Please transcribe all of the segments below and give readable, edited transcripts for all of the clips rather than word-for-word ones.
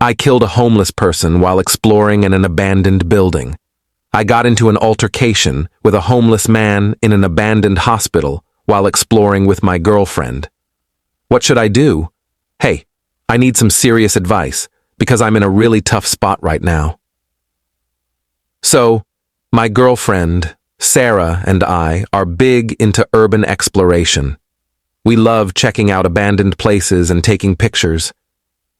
I killed a homeless person while exploring in an abandoned building. I got into an altercation with a homeless man in an abandoned hospital while exploring with my girlfriend. What should I do? Hey, I need some serious advice because I'm in a really tough spot right now. So, my girlfriend, Sarah, and I are big into urban exploration. We love checking out abandoned places and taking pictures.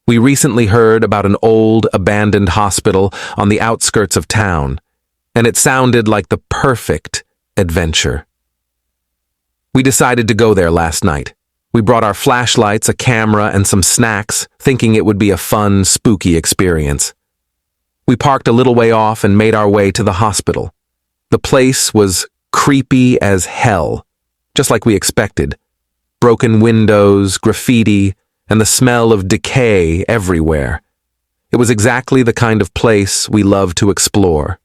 We recently heard about an old, abandoned hospital on the outskirts of town, and it sounded like the perfect adventure. We decided to go there last night. We brought our flashlights, a camera, and some snacks, thinking it would be a fun, spooky experience. We parked a little way off and made our way to the hospital. The place was creepy as hell, just like we expected. Broken windows, graffiti, and the smell of decay everywhere. It was exactly the kind of place we love to explore.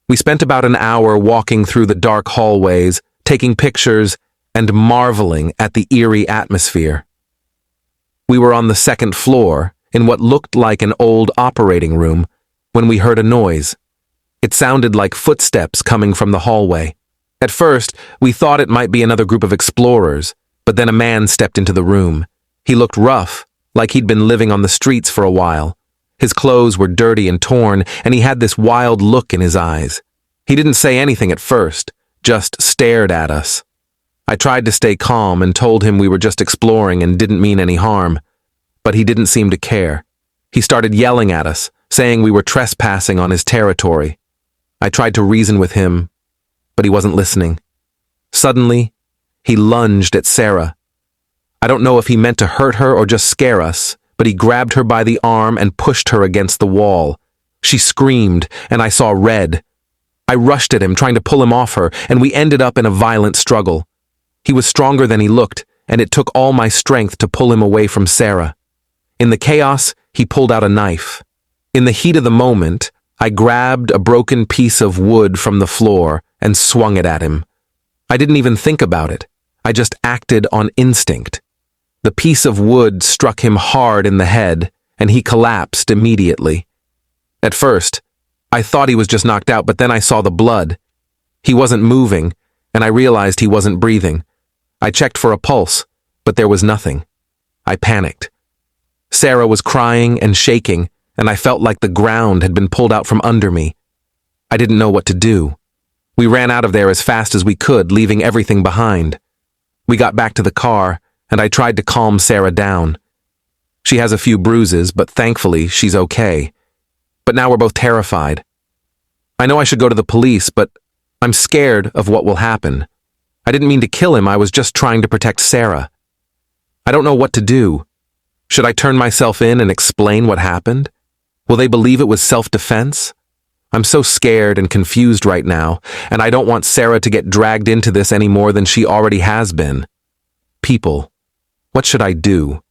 We spent about an hour walking through the dark hallways, taking pictures, and marveling at the eerie atmosphere. We were on the second floor, in what looked like an old operating room, when we heard a noise. It sounded like footsteps coming from the hallway. At first, we thought it might be another group of explorers, but then a man stepped into the room. He looked rough, like he'd been living on the streets for a while. His clothes were dirty and torn, and he had this wild look in his eyes. He didn't say anything at first, just stared at us. I tried to stay calm and told him we were just exploring and didn't mean any harm, but he didn't seem to care. He started yelling at us, saying we were trespassing on his territory. I tried to reason with him, but he wasn't listening. Suddenly, he lunged at Sarah. I don't know if he meant to hurt her or just scare us, but he grabbed her by the arm and pushed her against the wall. She screamed, and I saw red. I rushed at him, trying to pull him off her, and we ended up in a violent struggle. He was stronger than he looked, and it took all my strength to pull him away from Sarah. In the chaos, he pulled out a knife. In the heat of the moment, I grabbed a broken piece of wood from the floor and swung it at him. I didn't even think about it. I just acted on instinct. The piece of wood struck him hard in the head, and he collapsed immediately. At first, I thought he was just knocked out, but then I saw the blood. He wasn't moving, and I realized he wasn't breathing. I checked for a pulse, but there was nothing. I panicked. Sarah was crying and shaking, and I felt like the ground had been pulled out from under me. I didn't know what to do. We ran out of there as fast as we could, leaving everything behind. We got back to the car, and I tried to calm Sarah down. She has a few bruises, but thankfully she's okay. But now we're both terrified. I know I should go to the police, but I'm scared of what will happen. I didn't mean to kill him, I was just trying to protect Sarah. I don't know what to do. Should I turn myself in and explain what happened? Will they believe it was self-defense? I'm so scared and confused right now, and I don't want Sarah to get dragged into this any more than she already has been. People, what should I do?